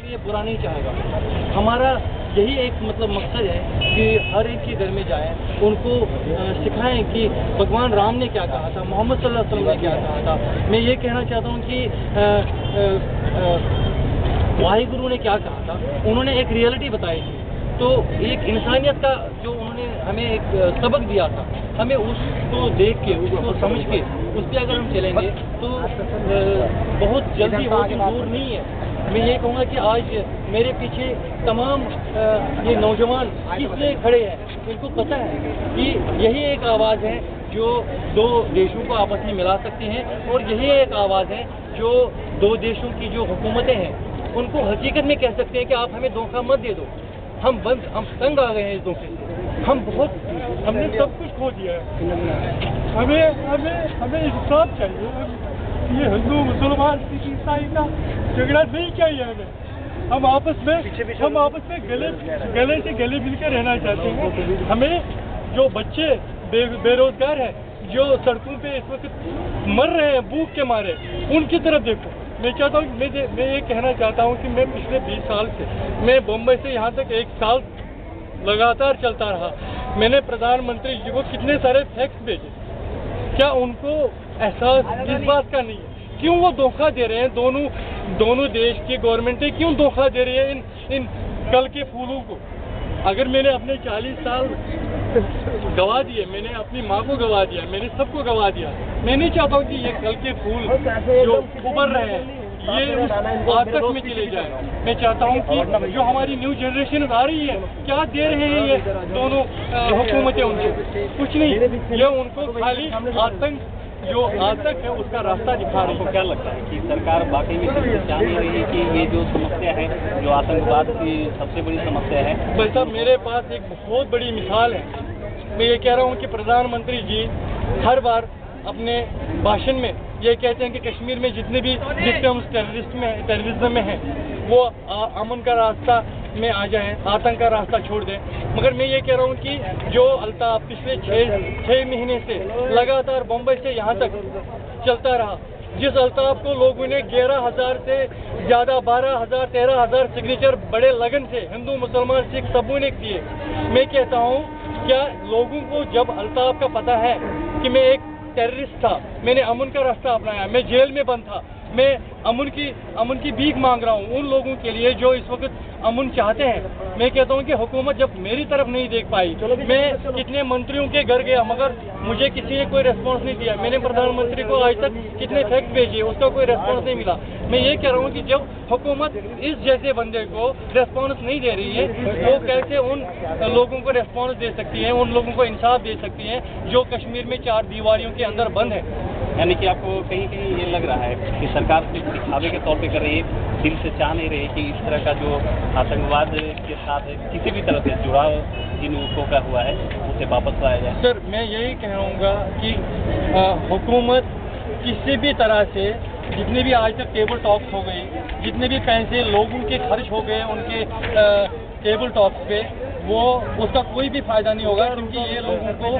के लिए बुरा नहीं चाहेगा। हमारा यही एक मतलब मकसद है कि हर एक के घर में जाएं, उनको सिखाएं कि भगवान राम ने क्या कहा था, मोहम्मद सल्लल्लाहु अलैहि वसल्लम ने क्या कहा था। मैं ये कहना चाहता हूँ कि वाहिगुरु ने क्या कहा था, उन्होंने एक रियलिटी बताई थी। तो एक इंसानियत का जो उन्होंने हमें एक सबक दिया था, हमें उसको देख के, उसको समझ के, उस पर अगर हम चलेंगे तो बहुत जल्दी वो दिन दूर नहीं है। मैं ये कहूँगा कि आज मेरे पीछे तमाम ये नौजवान इसलिए खड़े हैं, इनको पता है कि यही एक आवाज़ है जो दो देशों को आपस में मिला सकती हैं, और यही एक आवाज़ है जो दो देशों की जो हुकूमतें हैं उनको हकीकत में कह सकते हैं कि आप हमें धोखा मत दे दो। हम तंग आ गए हैं इस धोखे से। हमने सब कुछ खो दिया है। हमें इंसाफ चाहिए। ये हिंदू मुसलमान सिख ईसाई का झगड़ा नहीं चाहिए हमें। हम आपस में गले से गले मिलकर रहना चाहते हैं। हमें जो बच्चे बेरोजगार हैं, जो सड़कों पे इस वक्त मर रहे हैं भूख के मारे, उनकी तरफ देखो। मैं चाहता हूँ, मैं ये कहना चाहता हूँ कि मैं पिछले 20 साल से, मैं बम्बई से यहाँ तक 1 साल लगातार चलता रहा। मैंने प्रधानमंत्री जी को कितने सारे फैक्स भेजे। क्या उनको एहसास इस बात का नहीं है? क्यों वो धोखा दे रहे हैं? दोनों देश की गवर्नमेंटें क्यों धोखा दे रही है इन कल के फूलों को? अगर मैंने अपने 40 साल गवा दिए, मैंने अपनी माँ को गवा दिया, मैंने सबको गवा दिया। मैं नहीं चाहता हूँ कि ये कल के फूल जो उभर रहे हैं ये उस आतंक में चले जाए। मैं चाहता हूँ कि जो हमारी न्यू जनरेशन आ रही है, क्या दे रहे हैं ये दोनों हुकूमतें उनको? कुछ नहीं, ये उनको खाली आतंक जो आतंक है उसका रास्ता दिखा रही है। क्या लगता है कि सरकार वाकई में चाह नहीं रही है कि ये जो समस्या है, जो आतंकवाद की सबसे बड़ी समस्या है? भाई साहब, मेरे पास एक बहुत बड़ी मिसाल है। मैं ये कह रहा हूँ कि प्रधानमंत्री जी हर बार अपने भाषण में ये कहते हैं कि कश्मीर में जितने भी विक्टिम्स टेररिज्म में हैं वो अमन का रास्ता में आ जाएं, आतंक का रास्ता छोड़ दें। मगर मैं ये कह रहा हूँ कि जो अल्ताफ पिछले 6 महीने से लगातार बम्बई से यहाँ तक चलता रहा, जिस अल्ताफ को लोगों ने 11,000 से ज़्यादा 12,000 13,000 सिग्नेचर बड़े लगन से हिंदू मुसलमान सिख सबों ने किए। मैं कहता हूँ, क्या लोगों को जब अल्ताफ का पता है कि मैं एक टेररिस्ट था, मैंने अमन का रास्ता अपनाया, मैं जेल में बंद था, मैं अमन की भीख मांग रहा हूँ उन लोगों के लिए जो इस वक्त अमन चाहते हैं। मैं कहता हूँ कि हुकूमत जब मेरी तरफ नहीं देख पाई, मैं कितने मंत्रियों के घर गया मगर मुझे किसी ने कोई रेस्पॉन्स नहीं दिया। मैंने प्रधानमंत्री को आज तक कितने फैक्स भेजे, उसका कोई रेस्पॉन्स नहीं मिला। मैं ये कह रहा हूँ कि जब हुकूमत इस जैसे बंदे को रेस्पॉन्स नहीं दे रही है, वो कैसे उन लोगों को रेस्पॉन्स दे सकती है, उन लोगों को इंसाफ दे सकती है जो कश्मीर में 4 दीवारियों के अंदर बंद है। यानी कि आपको कहीं कहीं ये लग रहा है कि सरकार सिर्फ दिखावे के तौर पे कर रही है, दिल से चाह नहीं रही कि इस तरह का जो आतंकवाद के साथ किसी भी तरह से जुड़ाव जिन लोगों का हुआ है उसे वापस लाया जाए। सर, मैं यही कहूँगा कि हुकूमत किसी भी तरह से जितने भी आज तक टेबल टॉक्स हो गई, जितने भी पैसे लोगों के खर्च हो गए उनके टेबल टॉक्स पे, वो उसका कोई भी फायदा नहीं होगा, क्योंकि ये लोगों को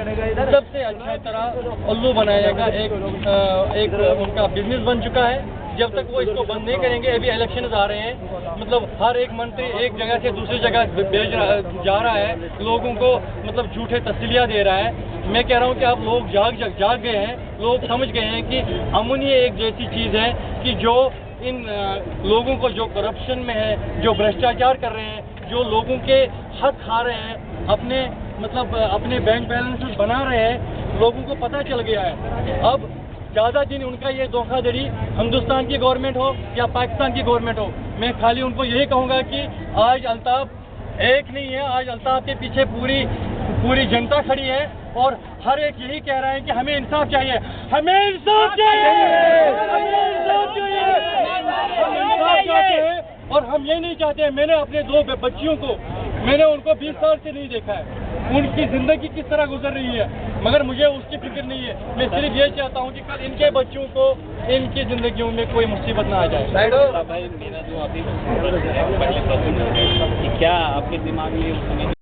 सबसे अच्छा तरह उल्लू बनाएगा। एक उनका बिजनेस बन चुका है। जब तक वो इसको बंद नहीं करेंगे, अभी इलेक्शन आ रहे हैं, मतलब हर एक मंत्री एक जगह से दूसरी जगह जा रहा है, लोगों को मतलब झूठे तसलियाँ दे रहा है। मैं कह रहा हूँ कि आप लोग जाग गए हैं, लोग समझ गए हैं कि अमन ही एक जैसी चीज़ है कि जो इन लोगों को जो करप्शन में है, जो भ्रष्टाचार कर रहे हैं, जो लोगों के हक खा रहे हैं, अपने बैंक बैलेंस बना रहे हैं, लोगों को पता चल गया है। अब ज़्यादा दिन उनका ये धोखाधड़ी हिंदुस्तान की गवर्नमेंट हो या पाकिस्तान की गवर्नमेंट हो, मैं खाली उनको यही कहूँगा कि आज अल्ताफ एक नहीं है, आज अल्ताफ के पीछे पूरी जनता खड़ी है और हर एक यही कह रहा है कि हमें इंसाफ चाहिए, हमें इंसाफ चाहिए, हमें इंसाफ चाहिए, हम इंसाफ चाहते हैं। और हम ये नहीं चाहते, मैंने अपने 2 बच्चियों को, मैंने उनको 20 साल से नहीं देखा है, उनकी ज़िंदगी किस तरह गुजर रही है, मगर मुझे उसकी फिक्र नहीं है। मैं सिर्फ ये चाहता हूँ कि कल इनके बच्चों को इनकी ज़िंदगियों में कोई मुसीबत ना आ जाए। भाई, मेरा जो अभी पहले प्रश्न है कि क्या आपके दिमाग में उस समय